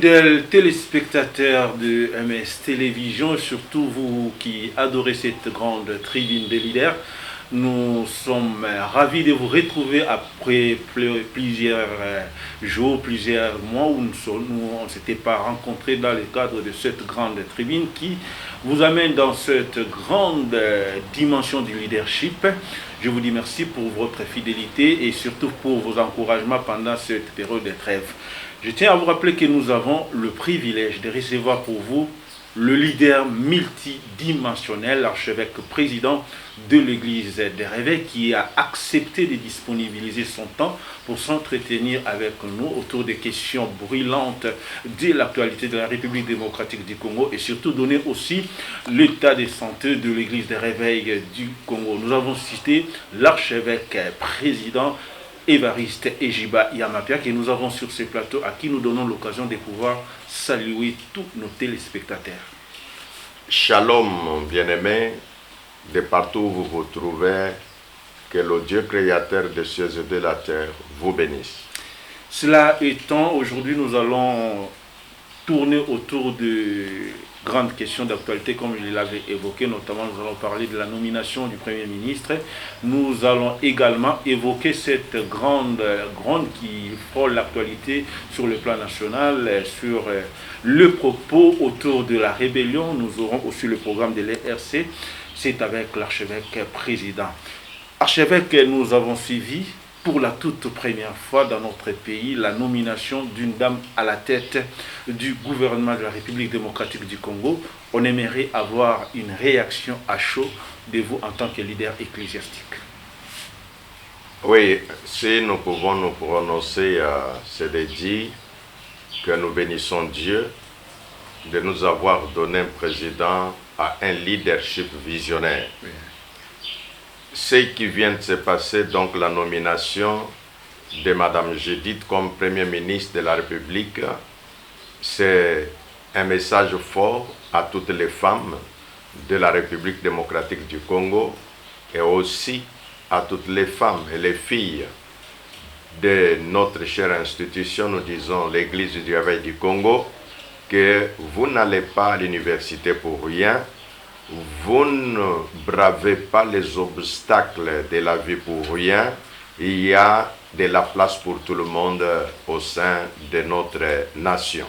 Fidèles téléspectateurs de MS Télévision, surtout vous qui adorez cette grande tribune des leaders, nous sommes ravis de vous retrouver après plusieurs jours, plusieurs mois où on ne s'était pas rencontrés dans le cadre de cette grande tribune qui vous amène dans cette grande dimension du leadership. Je vous dis merci pour votre fidélité et surtout pour vos encouragements pendant cette période de trêve. Je tiens à vous rappeler que nous avons le privilège de recevoir pour vous le leader multidimensionnel, l'archevêque président de l'église des Réveils, qui a accepté de disponibiliser son temps pour s'entretenir avec nous autour des questions brûlantes de l'actualité de la République démocratique du Congo et surtout donner aussi l'état de santé de l'église des Réveils du Congo. Nous avons cité l'archevêque président Évariste Ejiba Yamapia, que nous avons sur ce plateau, à qui nous donnons l'occasion de pouvoir saluer tous nos téléspectateurs. Shalom, bien-aimés, de partout où vous vous trouvez, que le Dieu créateur des cieux et de la terre vous bénisse. Cela étant, aujourd'hui nous allons tourner autour de grandes questions d'actualité, comme je l'avais évoqué, notamment nous allons parler de la nomination du Premier ministre. Nous allons également évoquer cette grande qui frôle l'actualité sur le plan national, sur le propos autour de la rébellion. Nous aurons aussi le programme de l'ERC, c'est avec l'archevêque président. Archevêque, nous avons suivi pour la toute première fois dans notre pays la nomination d'une dame à la tête du gouvernement de la République démocratique du Congo. On aimerait avoir une réaction à chaud de vous en tant que leader ecclésiastique. Oui, si nous pouvons nous prononcer, c'est de dire que nous bénissons Dieu de nous avoir donné un président à un leadership visionnaire. Oui. Ce qui vient de se passer, donc la nomination de Mme Judith comme Premier ministre de la République, c'est un message fort à toutes les femmes de la République démocratique du Congo et aussi à toutes les femmes et les filles de notre chère institution, nous disons l'Église du Réveil du Congo, que vous n'allez pas à l'université pour rien. Vous ne bravez pas les obstacles de la vie pour rien. Il y a de la place pour tout le monde au sein de notre nation.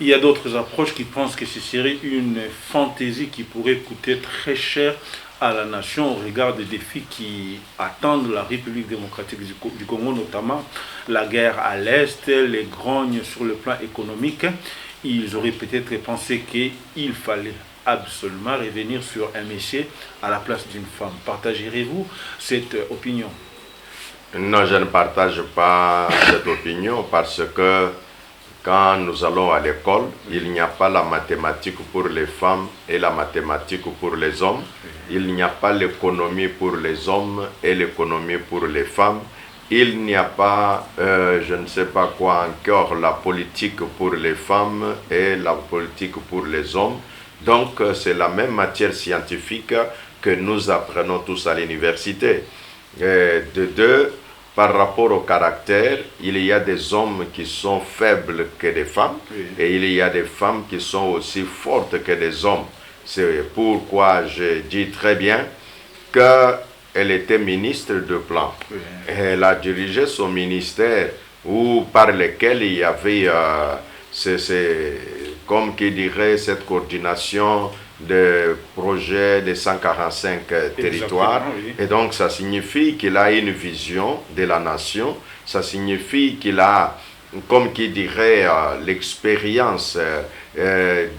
Il y a d'autres approches qui pensent que ce serait une fantaisie qui pourrait coûter très cher à la nation au regard des défis qui attendent la République démocratique du Congo, notamment la guerre à l'Est, les grognes sur le plan économique. Ils auraient peut-être pensé qu'il fallait absolument revenir sur un métier à la place d'une femme. Partagerez-vous cette opinion? Non, je ne partage pas cette opinion parce que quand nous allons à l'école, il n'y a pas la mathématique pour les femmes et la mathématique pour les hommes. Il n'y a pas l'économie pour les hommes et l'économie pour les femmes. Il n'y a pas, je ne sais pas quoi encore, la politique pour les femmes et la politique pour les hommes. Donc, c'est la même matière scientifique que nous apprenons tous à l'université. De deux, par rapport au caractère, il y a des hommes qui sont faibles que des femmes, oui. Et il y a des femmes qui sont aussi fortes que des hommes. C'est pourquoi je dis très bien qu'elle était ministre de plan. Oui. Elle a dirigé son ministère par lequel il y avait comme qui dirait cette coordination de projets de 145 territoires. Oui. Et donc ça signifie qu'il a une vision de la nation, ça signifie qu'il a, comme qui dirait, l'expérience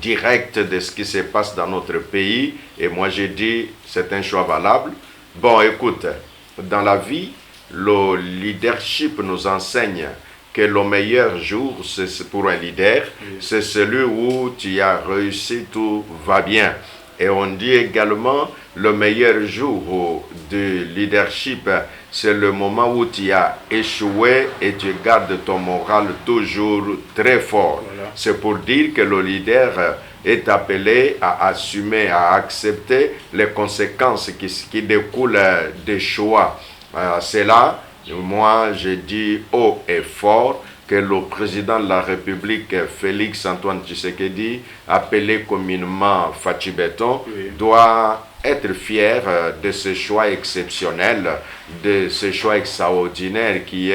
directe de ce qui se passe dans notre pays. Et moi j'ai dit, c'est un choix valable. Bon, écoute, dans la vie, le leadership nous enseigne que le meilleur jour, c'est pour un leader, oui. C'est celui où tu as réussi, tout va bien. Et on dit également, le meilleur jour du leadership, c'est le moment où tu as échoué et tu gardes ton moral toujours très fort. Voilà. C'est pour dire que le leader est appelé à assumer, à accepter les conséquences qui découlent des choix. C'est là. Moi, je dis haut et fort que le président de la République, Félix Antoine Tshisekedi, appelé communément Fachi Beton, doit être fier de ce choix exceptionnel, de ce choix extraordinaire qui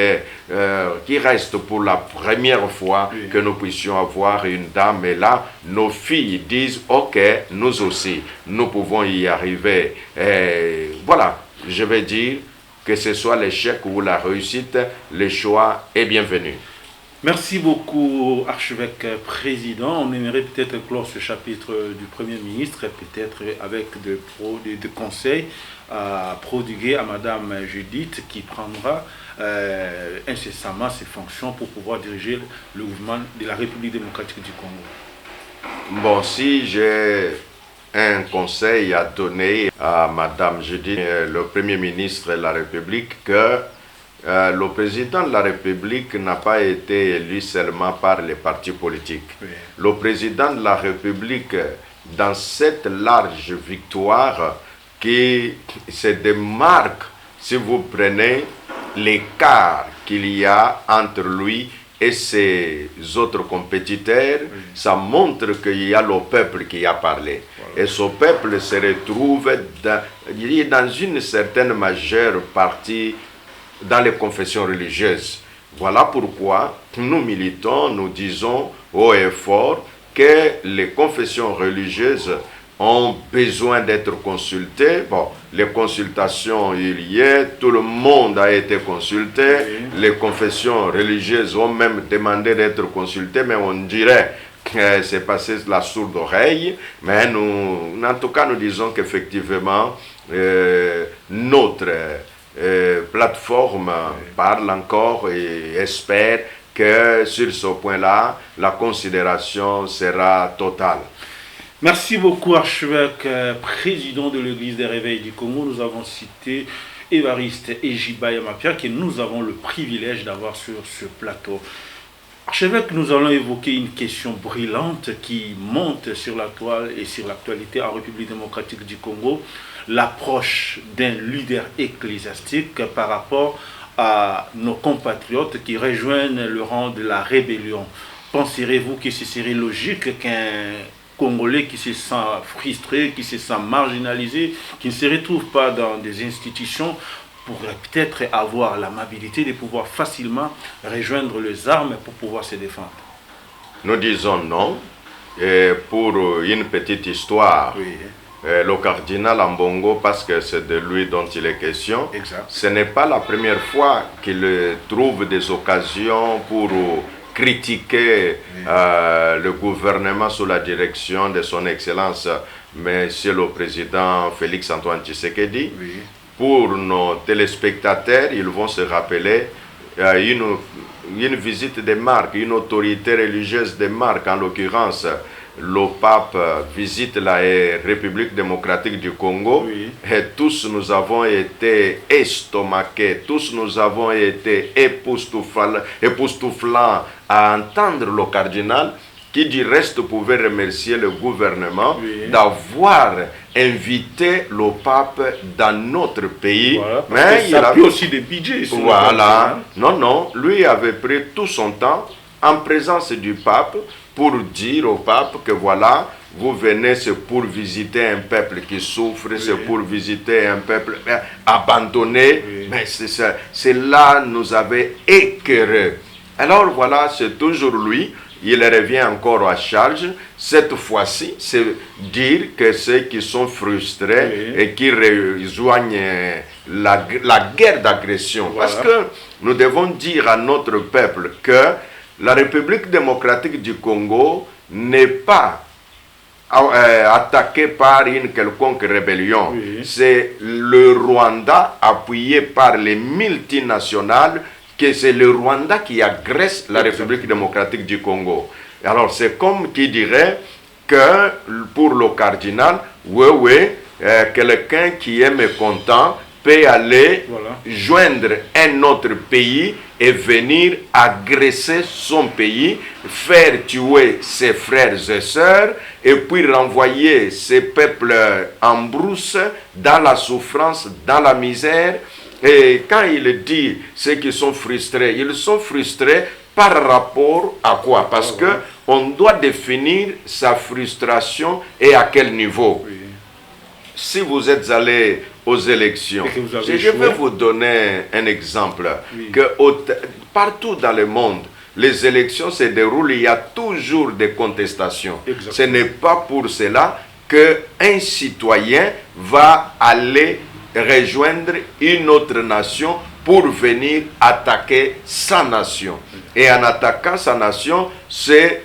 reste pour la première fois que nous puissions avoir une dame. Et là, nos filles disent, ok, nous aussi, nous pouvons y arriver. Et voilà, je vais dire que ce soit l'échec ou la réussite, le choix est bienvenu. Merci beaucoup, archevêque président. On aimerait peut-être clore ce chapitre du Premier ministre, peut-être avec des conseils à prodiguer à Madame Judith, qui prendra incessamment ses fonctions pour pouvoir diriger le mouvement de la République démocratique du Congo. Bon, si j'ai un conseil à donner à Madame Judith, le Premier ministre de la République, que le président de la République n'a pas été élu seulement par les partis politiques. Oui. Le président de la République, dans cette large victoire qui se démarque, si vous prenez l'écart qu'il y a entre lui et ses autres compétiteurs, ça montre qu'il y a le peuple qui a parlé. Voilà. Et ce peuple se retrouve dans une certaine majeure partie dans les confessions religieuses. Voilà pourquoi nous militons, nous disons haut et fort que les confessions religieuses ont besoin d'être consultées. Bon, les consultations, il y est, tout le monde a été consulté. Oui. Les confessions religieuses ont même demandé d'être consultées, mais on dirait que c'est passé la sourde oreille. Mais nous, en tout cas, nous disons qu'effectivement, notre plateforme parle encore et espère que sur ce point-là, la considération sera totale. Merci beaucoup, archevêque président de l'Église des Réveils du Congo. Nous avons cité Évariste Ejiba Yamapia, que nous avons le privilège d'avoir sur ce plateau. Archevêque, nous allons évoquer une question brûlante qui monte sur la toile et sur l'actualité en République démocratique du Congo. L'approche d'un leader ecclésiastique par rapport à nos compatriotes qui rejoignent le rang de la rébellion. Penserez-vous que ce serait logique qu'un Congolais qui se sent frustré, qui se sent marginalisé, qui ne se retrouve pas dans des institutions, pourrait peut-être avoir l'amabilité de pouvoir facilement rejoindre les armes pour pouvoir se défendre? Nous disons non. Et pour une petite histoire, oui. Le cardinal Ambongo, parce que c'est de lui dont il est question, exact. Ce n'est pas la première fois qu'il trouve des occasions pour critiquer le gouvernement sous la direction de son Excellence, Monsieur le Président Félix Antoine Tshisekedi. Oui. Pour nos téléspectateurs, ils vont se rappeler une visite de marque, une autorité religieuse de marque, en l'occurrence le pape visite la République démocratique du Congo, oui. Et tous nous avons été estomaqués, tous nous avons été époustouflants à entendre le cardinal qui du reste pouvait remercier le gouvernement, oui. D'avoir invité le pape dans notre pays. Voilà, mais il a pris aussi des budgets. Voilà, non, lui avait pris tout son temps en présence du pape pour dire au pape que voilà, vous venez, c'est pour visiter un peuple qui souffre, oui. C'est pour visiter un peuple abandonné, oui. Mais cela nous avait écœurés. Alors voilà, c'est toujours lui, il revient encore à charge. Cette fois-ci, c'est dire que ceux qui sont frustrés, oui. Et qui rejoignent la guerre d'agression. Voilà. Parce que nous devons dire à notre peuple que la République démocratique du Congo n'est pas attaquée par une quelconque rébellion. Oui. C'est le Rwanda, appuyé par les multinationales, que c'est le Rwanda qui agresse la République démocratique du Congo. Alors c'est comme qui dirait que pour le cardinal, quelqu'un qui est mécontent peut aller joindre un autre pays et venir agresser son pays, faire tuer ses frères et sœurs, et puis renvoyer ces peuples en brousse, dans la souffrance, dans la misère. Et quand il dit ceux qui sont frustrés, ils sont frustrés par rapport à quoi? Parce que on doit définir sa frustration et à quel niveau. Oui. Si vous êtes allé aux élections, je vais vous donner un exemple. Oui. Que partout dans le monde, les élections se déroulent, il y a toujours des contestations. Exactement. Ce n'est pas pour cela qu'un citoyen va aller rejoindre une autre nation pour venir attaquer sa nation. Et en attaquant sa nation, c'est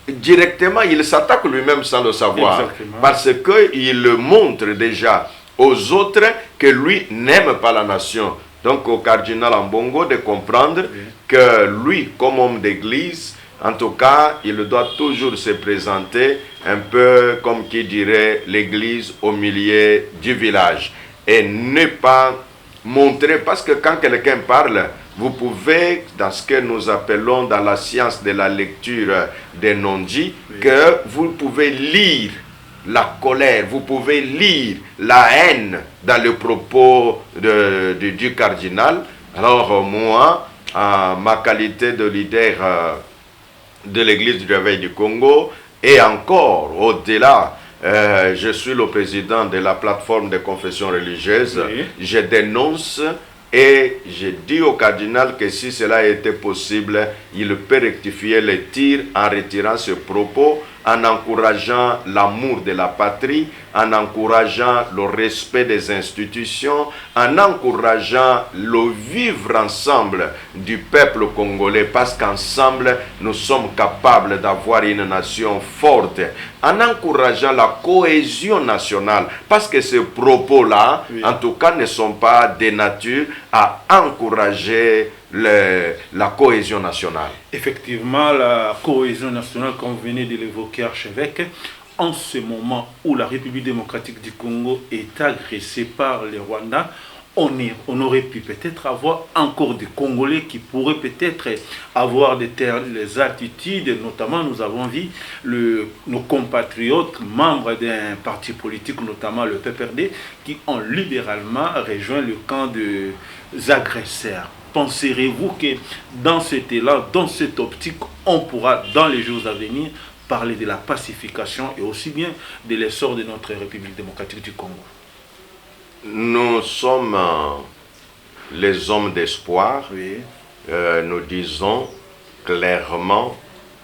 directement, il s'attaque lui-même sans le savoir. Exactement. Parce qu'il montre déjà aux autres que lui n'aime pas la nation. Donc au cardinal Ambongo de comprendre que lui, comme homme d'église, en tout cas, il doit toujours se présenter un peu comme qui dirait l'église au milieu du village. Et ne pas montrer, parce que quand quelqu'un parle, vous pouvez, dans ce que nous appelons dans la science de la lecture des non-dits, que vous pouvez lire la colère, vous pouvez lire la haine dans le propos du cardinal. Alors moi, en ma qualité de leader de l'église du Réveil du Congo, et encore au-delà, je suis le président de la plateforme de confession religieuse, je dénonce et je dis au cardinal que si cela était possible, il peut rectifier les tirs en retirant ce propos, en encourageant l'amour de la patrie, en encourageant le respect des institutions, en encourageant le vivre ensemble du peuple congolais, parce qu'ensemble, nous sommes capables d'avoir une nation forte, en encourageant la cohésion nationale, parce que ces propos-là, en tout cas, ne sont pas de nature à encourager la cohésion nationale. Effectivement, la cohésion nationale, comme vous venez de l'évoquer, archevêque, en ce moment où la République démocratique du Congo est agressée par les Rwandais, on aurait pu peut-être avoir encore des Congolais qui pourraient peut-être avoir les attitudes, notamment nous avons vu nos compatriotes, membres d'un parti politique, notamment le PPRD, qui ont libéralement rejoint le camp des agresseurs. Penserez-vous que dans cet élan, dans cette optique, on pourra, dans les jours à venir, parler de la pacification et aussi bien de l'essor de notre République démocratique du Congo? Nous sommes les hommes d'espoir. Nous disons clairement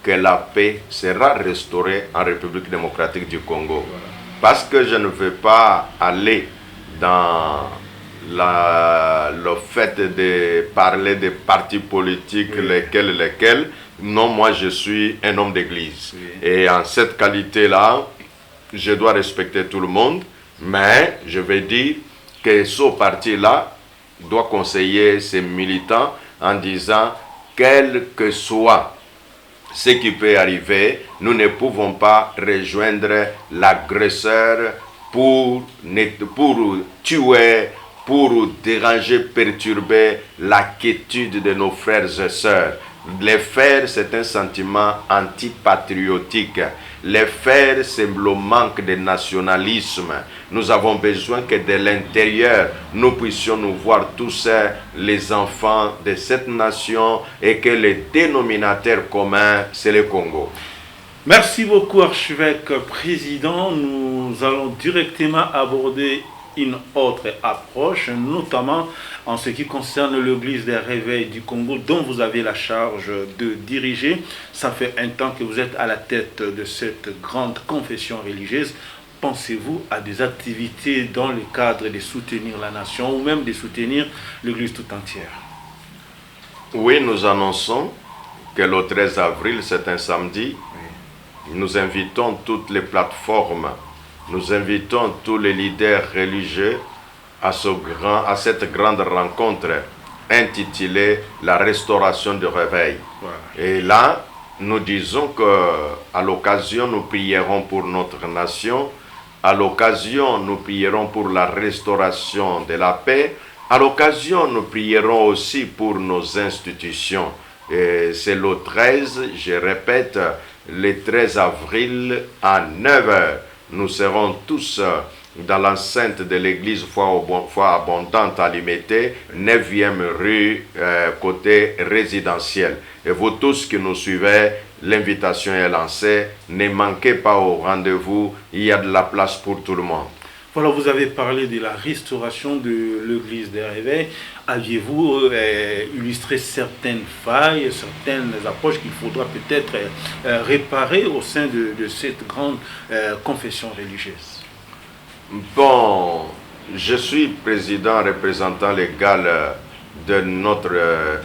que la paix sera restaurée en République démocratique du Congo. Parce que je ne veux pas aller dans le fait de parler des partis politiques, lesquels. Non, moi je suis un homme d'église. Et en cette qualité-là, je dois respecter tout le monde. Mais je vais dire que ce parti-là doit conseiller ses militants en disant, quel que soit ce qui peut arriver, nous ne pouvons pas rejoindre l'agresseur pour tuer, pour déranger, perturber la quiétude de nos frères et sœurs. Les faire, c'est un sentiment antipatriotique. Les faire, c'est le manque de nationalisme. Nous avons besoin que de l'intérieur, nous puissions nous voir tous les enfants de cette nation et que le dénominateur commun, c'est le Congo. Merci beaucoup, archevêque président. Nous allons directement aborder une autre approche, notamment en ce qui concerne l'église des réveils du Congo, dont vous avez la charge de diriger. Ça fait un temps que vous êtes à la tête de cette grande confession religieuse. Pensez-vous à des activités dans le cadre de soutenir la nation ou même de soutenir l'église tout entière? Oui, nous annonçons que le 13 avril, c'est un samedi, nous invitons toutes les plateformes. Nous invitons tous les leaders religieux à cette grande rencontre intitulée « La restauration du réveil ». Et là, nous disons qu'à l'occasion, nous prierons pour notre nation. À l'occasion, nous prierons pour la restauration de la paix. À l'occasion, nous prierons aussi pour nos institutions. Et c'est le 13, je répète, le 13 avril à 9 h. Nous serons tous dans l'enceinte de l'église Foi Abondante à Limité, 9e rue, côté résidentiel. Et vous tous qui nous suivez, l'invitation est lancée. Ne manquez pas au rendez-vous, il y a de la place pour tout le monde. Voilà, vous avez parlé de la restauration de l'église des réveils. Aviez-vous illustré certaines failles, certaines approches qu'il faudra peut-être réparer au sein de cette grande confession religieuse? Bon, je suis président représentant légal de notre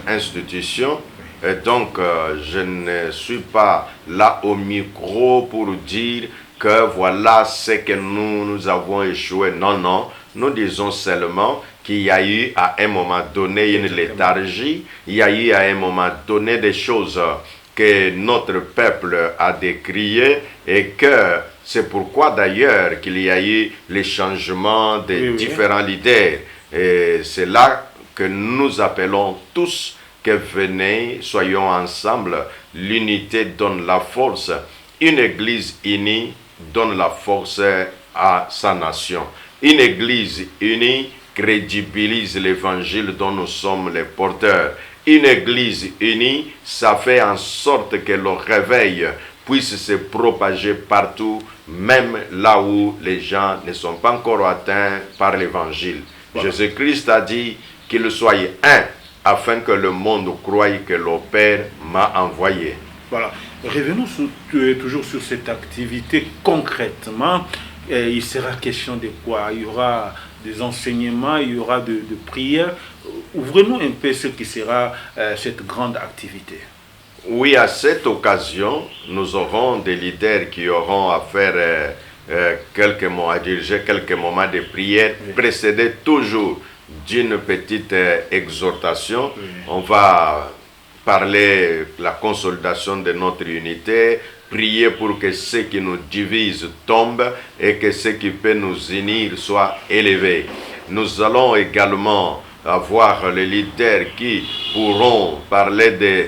institution. Et donc, je ne suis pas là au micro pour dire que voilà ce que nous avons échoué. Non, non. Nous disons seulement qu'il y a eu à un moment donné une léthargie. Il y a eu à un moment donné des choses que notre peuple a décriées et que c'est pourquoi d'ailleurs qu'il y a eu les changements des différents leaders. Et c'est là que nous appelons tous que venez, soyons ensemble. L'unité donne la force. Une église unie donne la force à sa nation. Une église unie crédibilise l'évangile dont nous sommes les porteurs. Une église unie, ça fait en sorte que le réveil puisse se propager partout, même là où les gens ne sont pas encore atteints par l'évangile. Voilà. Jésus-Christ a dit qu'il soit un, afin que le monde croie que le Père m'a envoyé. Voilà. Revenons toujours sur cette activité concrètement. Il sera question de quoi? Il y aura des enseignements, il y aura de prières. Ouvrez-nous un peu ce qui sera cette grande activité. Oui, à cette occasion, nous aurons des leaders qui auront à faire quelques mots, à diriger quelques moments de prière, précédés toujours d'une petite exhortation. On va parler de la consolidation de notre unité, prier pour que ce qui nous divise tombe et que ce qui peut nous unir soit élevé. Nous allons également avoir les leaders qui pourront parler de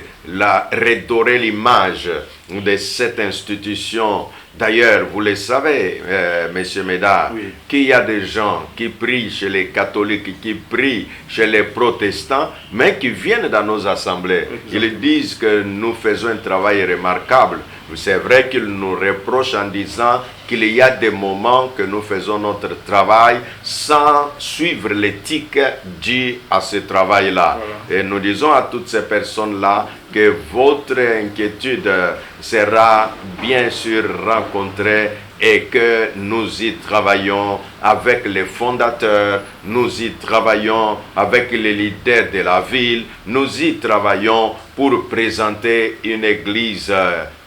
redorer l'image de cette institution. D'ailleurs, vous le savez, messieurs, mesdames, qu'il y a des gens qui prient chez les catholiques, qui prient chez les protestants, mais qui viennent dans nos assemblées. Ils disent que nous faisons un travail remarquable. C'est vrai qu'ils nous reprochent en disant qu'il y a des moments que nous faisons notre travail sans suivre l'éthique due à ce travail-là. Voilà. Et nous disons à toutes ces personnes-là que votre inquiétude sera bien sûr rencontrée et que nous y travaillons avec les fondateurs, nous y travaillons avec les leaders de la ville, nous y travaillons pour présenter une église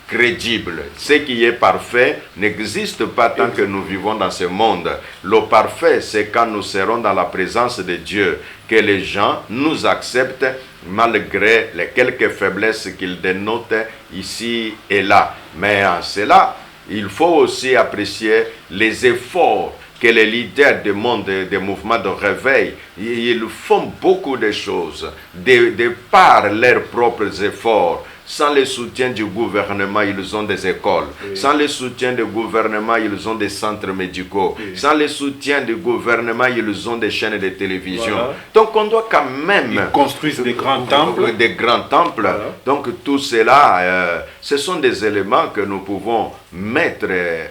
crédible. Ce qui est parfait n'existe pas tant que nous vivons dans ce monde. Le parfait, c'est quand nous serons dans la présence de Dieu, que les gens nous acceptent malgré les quelques faiblesses qu'ils dénotent ici et là. Mais en cela, il faut aussi apprécier les efforts que les leaders du monde, des mouvements de réveil, ils font beaucoup de choses, de par leurs propres efforts. Sans le soutien du gouvernement, ils ont des écoles. Sans le soutien du gouvernement, ils ont des centres médicaux. Sans le soutien du gouvernement, ils ont des chaînes de télévision. Voilà. Donc on doit quand même... Ils construisent des grands temples. Des grands temples. Voilà. Donc tout cela, ce sont des éléments que nous pouvons mettre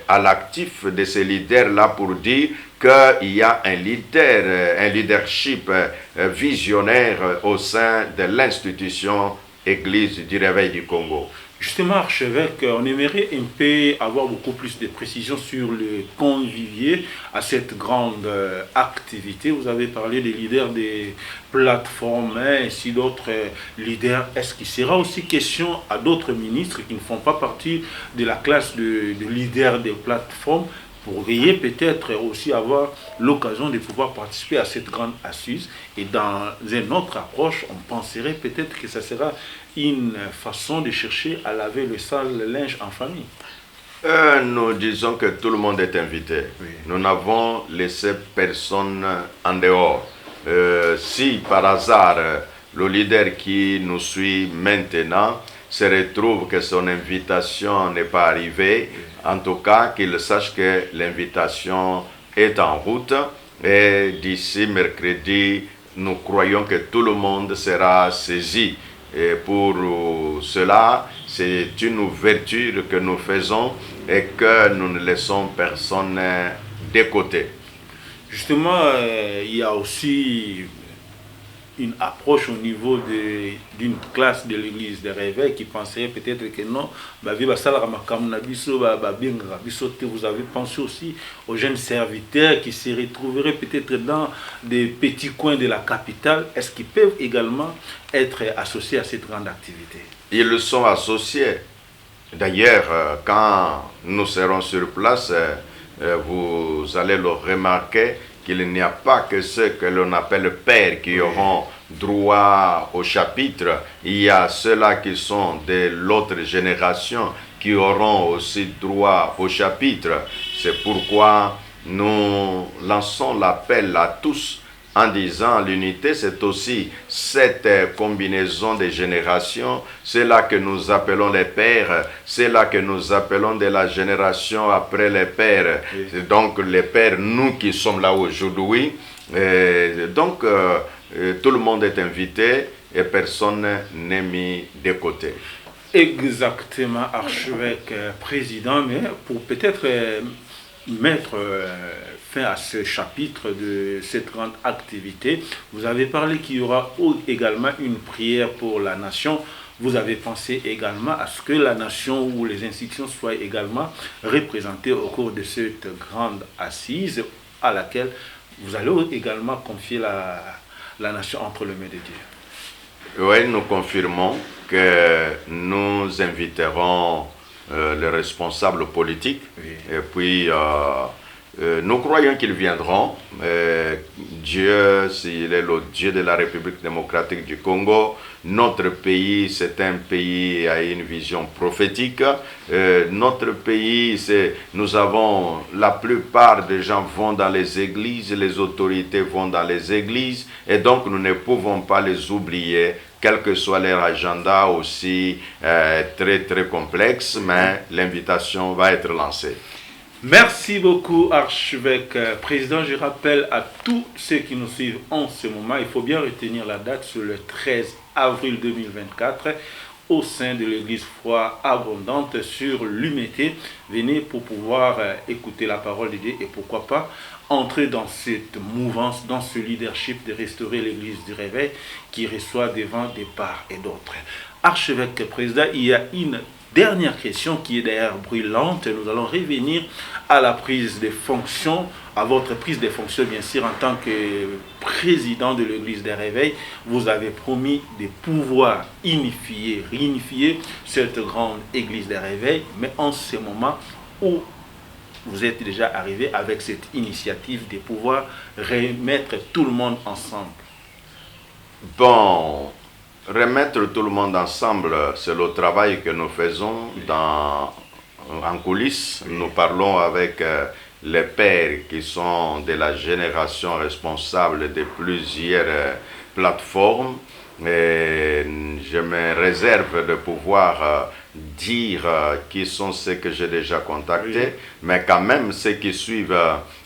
à l'actif de ces leaders-là pour dire qu'il y a un leadership visionnaire au sein de l'institution Église du Réveil du Congo. Justement, archevêque, on aimerait un peu avoir beaucoup plus de précisions sur le convivier à cette grande activité. Vous avez parlé des leaders des plateformes, ainsi d'autres leaders. Est-ce qu'il sera aussi question à d'autres ministres qui ne font pas partie de la classe de leaders des plateformes pourriez peut-être aussi avoir l'occasion de pouvoir participer à cette grande assise. Et dans une autre approche, on penserait peut-être que ça sera une façon de chercher à laver le sale linge en famille. Nous disons que tout le monde est invité. Nous n'avons laissé personne en dehors. Si par hasard, le leader qui nous suit maintenant se retrouve que son invitation n'est pas arrivée, en tout cas qu'il sache que l'invitation est en route et d'ici mercredi, nous croyons que tout le monde sera saisi. Et pour cela, c'est une ouverture que nous faisons et que nous ne laissons personne de côté. Justement, il y a aussi une approche au niveau d'une classe de l'église de réveil qui penserait peut-être que non, vous avez pensé aussi aux jeunes serviteurs qui se retrouveraient peut-être dans des petits coins de la capitale. Est-ce qu'ils peuvent également être associés à cette grande activité? Ils sont associés. D'ailleurs, quand nous serons sur place, vous allez le remarquer qu'il n'y a pas que ceux que l'on appelle pères qui auront droit au chapitre. Il y a ceux-là qui sont de l'autre génération qui auront aussi droit au chapitre. C'est pourquoi nous lançons l'appel à tous en disant l'unité, c'est aussi cette combinaison des générations. C'est là que nous appelons les pères, c'est là que nous appelons de la génération après les pères. Oui. Donc les pères, nous qui sommes là aujourd'hui, donc tout le monde est invité et personne n'est mis de côté. Exactement, archevêque président, mais pour peut-être mettre fin à ce chapitre de cette grande activité, vous avez parlé qu'il y aura également une prière pour la nation. Vous avez pensé également à ce que la nation ou les institutions soient également représentées au cours de cette grande assise à laquelle vous allez également confier la nation entre les mains de Dieu. Oui, nous confirmons que nous inviterons les responsables politiques, oui. Et puis nous croyons qu'ils viendront. Dieu, s'il est le Dieu de la République démocratique du Congo, notre pays, c'est un pays à une vision prophétique. Notre pays, nous avons, la plupart des gens vont dans les églises, les autorités vont dans les églises, et donc nous ne pouvons pas les oublier, quel que soit leur agenda aussi très très complexe, mais l'invitation va être lancée. Merci beaucoup, archevêque président. Je rappelle à tous ceux qui nous suivent en ce moment, il faut bien retenir la date, sur le 13 avril 2024, au sein de l'église Foi Abondante sur l'Humété. Venez pour pouvoir écouter la parole de Dieu et pourquoi pas entrer dans cette mouvance, dans ce leadership de restaurer l'église du réveil qui reçoit des vents de part et d'autre. Archevêque président, il y a une dernière question qui est d'ailleurs brûlante. Nous allons revenir à la prise de fonction, à votre prise de fonction bien sûr en tant que président de l'église des réveils. Vous avez promis de pouvoir réunifier cette grande église des réveils, mais en ce moment où vous êtes déjà arrivé avec cette initiative de pouvoir remettre tout le monde ensemble. Bon, remettre tout le monde ensemble, c'est le travail que nous faisons en coulisses. Nous parlons avec les pères qui sont de la génération responsable de plusieurs plateformes. Et je me réserve de pouvoir dire qui sont ceux que j'ai déjà contactés, mais quand même ceux qui suivent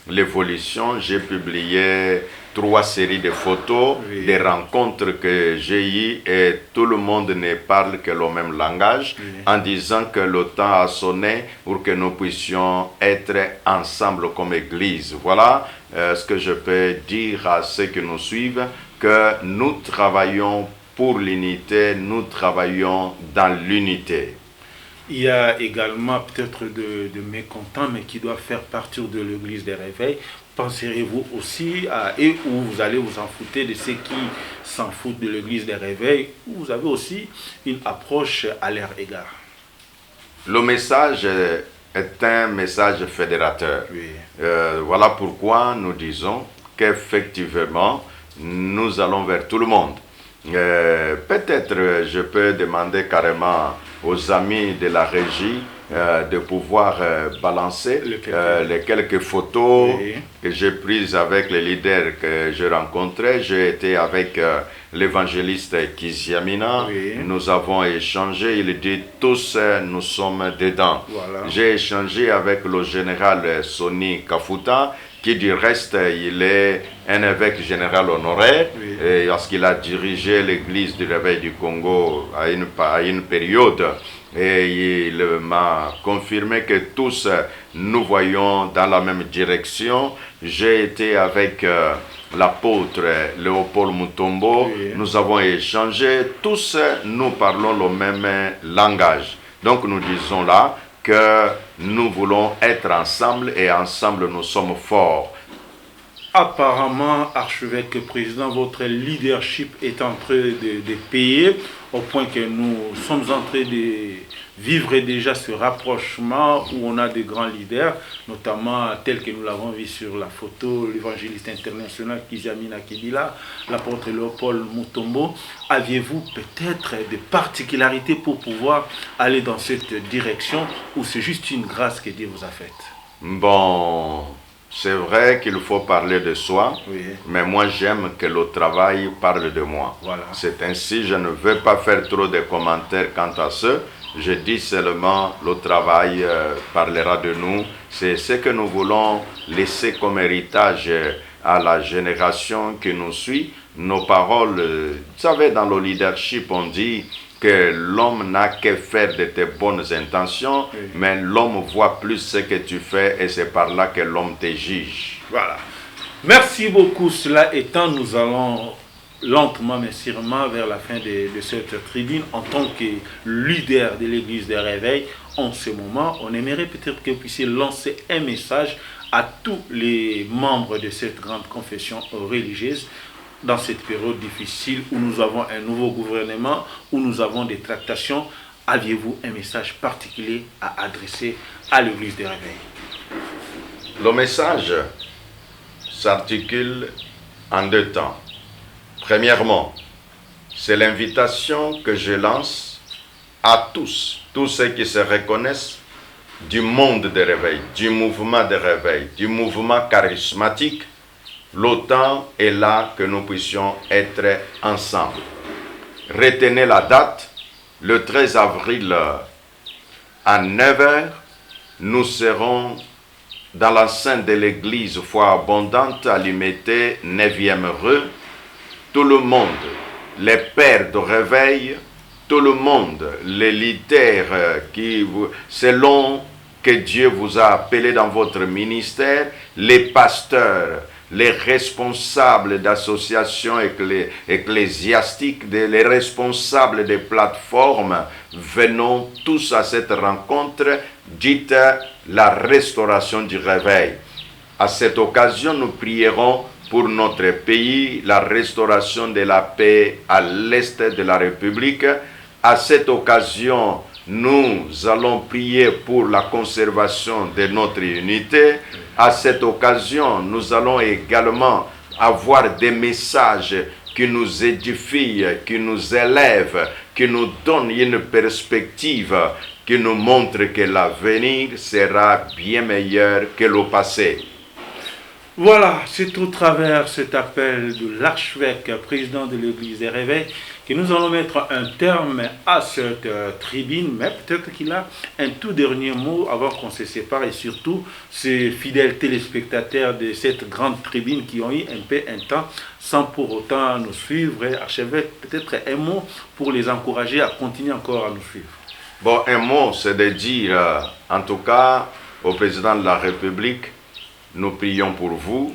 l'évolution, j'ai publié 3 séries de photos, des rencontres que j'ai eues et tout le monde ne parle que le même langage, en disant que le temps a sonné pour que nous puissions être ensemble comme Église. Voilà ce que je peux dire à ceux qui nous suivent, que nous travaillons pour l'unité, nous travaillons dans l'unité. Il y a également peut-être de mécontents, mais qui doivent faire partie de l'église des réveils. Penserez-vous aussi à eux ou vous allez vous en foutre de ceux qui s'en foutent de l'église des réveils, ou vous avez aussi une approche à leur égard? Le message est un message fédérateur. Voilà pourquoi nous disons qu'effectivement, nous allons vers tout le monde. Peut-être je peux demander carrément aux amis de la régie de pouvoir balancer les quelques photos que j'ai prises avec les leaders que j'ai rencontrés. J'ai été avec l'évangéliste Kiziamina, nous avons échangé, il dit tous nous sommes dedans. J'ai échangé avec le général Sonny Kafuta qui du reste, il est un évêque général honoraire, Oui. et lorsqu'il a dirigé l'église du Réveil du Congo à une période, et il m'a confirmé que tous nous voyons dans la même direction. J'ai été avec l'apôtre Léopold Mutombo, Oui. nous avons échangé, tous nous parlons le même langage. Donc nous disons là que nous voulons être ensemble et ensemble nous sommes forts. Apparemment, archevêque président, votre leadership est en train de payer au point que nous sommes en train de vivre déjà ce rapprochement où on a des grands leaders, notamment tel que nous l'avons vu sur la photo, l'évangéliste international Kijamina Kidila, l'apôtre Léopold Mutombo. Aviez-vous peut-être des particularités pour pouvoir aller dans cette direction ou c'est juste une grâce que Dieu vous a faite? Bon, c'est vrai qu'il faut parler de soi, Oui. mais moi j'aime que le travail parle de moi. Voilà. C'est ainsi, je ne veux pas faire trop de commentaires quant à ce. Je dis seulement le travail parlera de nous. C'est ce que nous voulons laisser comme héritage à la génération qui nous suit. Nos paroles, vous savez, dans le leadership, on dit que l'homme n'a qu'à faire de tes bonnes intentions, Oui. mais l'homme voit plus ce que tu fais et c'est par là que l'homme te juge. Voilà. Merci beaucoup. Cela étant, nous allons lentement mais sûrement vers la fin de cette tribune. En tant que leader de l'église des réveils, en ce moment, on aimerait peut-être que vous puissiez lancer un message à tous les membres de cette grande confession religieuse dans cette période difficile où nous avons un nouveau gouvernement, où nous avons des tractations. Aviez-vous un message particulier à adresser à l'église des réveils? Le message s'articule en deux temps. Premièrement, c'est l'invitation que je lance à tous ceux qui se reconnaissent du monde de réveil, du mouvement de réveil, du mouvement charismatique. Le temps est là que nous puissions être ensemble. Retenez la date, le 13 avril à 9h, nous serons dans l'enceinte de l'église Foi Abondante à Limité, 9e rue. Tout le monde, les pères de réveil, tout le monde, les leaders selon que Dieu vous a appelé dans votre ministère, les pasteurs, les responsables d'associations ecclésiastiques, les responsables des plateformes, venons tous à cette rencontre, dite la restauration du réveil. À cette occasion, nous prierons pour notre pays, la restauration de la paix à l'est de la République. À cette occasion, nous allons prier pour la conservation de notre unité. À cette occasion, nous allons également avoir des messages qui nous édifient, qui nous élèvent, qui nous donnent une perspective, qui nous montrent que l'avenir sera bien meilleur que le passé. Voilà, c'est au travers cet appel de l'archevêque, président de l'église des réveils, que nous allons mettre un terme à cette tribune, mais peut-être qu'il a un tout dernier mot avant qu'on se sépare et surtout ces fidèles téléspectateurs de cette grande tribune qui ont eu un peu un temps sans pour autant nous suivre. Archevêque, peut-être un mot pour les encourager à continuer encore à nous suivre. Bon, un mot, c'est de dire, en tout cas, au président de la République, nous prions pour vous,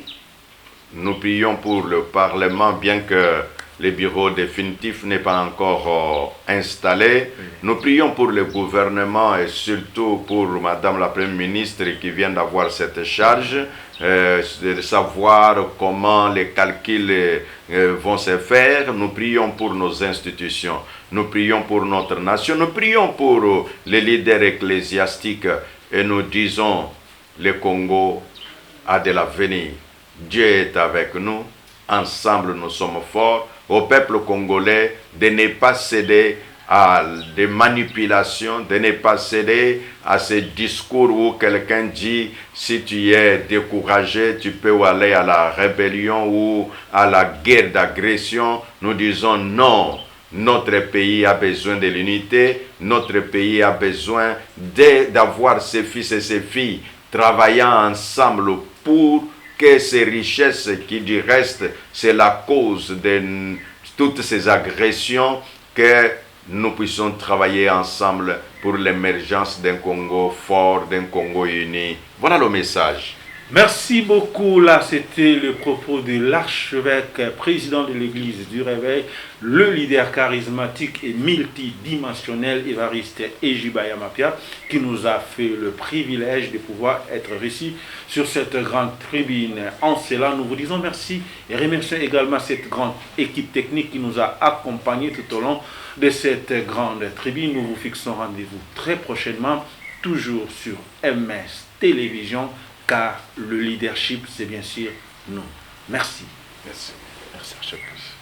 nous prions pour le Parlement, bien que le bureau définitif n'est pas encore installé. Oui. Nous prions pour le gouvernement et surtout pour Madame la Première ministre qui vient d'avoir cette charge, de savoir comment les calculs vont se faire. Nous prions pour nos institutions, nous prions pour notre nation, nous prions pour les leaders ecclésiastiques et nous disons, le Congo a de l'avenir. Dieu est avec nous, ensemble nous sommes forts. Au peuple congolais de ne pas céder à des manipulations, de ne pas céder à ces discours où quelqu'un dit si tu es découragé, tu peux aller à la rébellion ou à la guerre d'agression. Nous disons non. Notre pays a besoin de l'unité, notre pays a besoin d'avoir ses fils et ses filles travaillant ensemble pour que ces richesses qui du reste, c'est la cause de toutes ces agressions, que nous puissions travailler ensemble pour l'émergence d'un Congo fort, d'un Congo uni. Voilà le message. Merci beaucoup. Là, c'était le propos de l'archevêque, président de l'église du Réveil, le leader charismatique et multidimensionnel Évariste Ejibaya Mapia, qui nous a fait le privilège de pouvoir être reçu sur cette grande tribune. En cela, nous vous disons merci et remercions également cette grande équipe technique qui nous a accompagnés tout au long de cette grande tribune. Nous vous fixons rendez-vous très prochainement, toujours sur MS Télévision, car le leadership, c'est bien sûr nous. Merci. Merci. Merci, archevêque.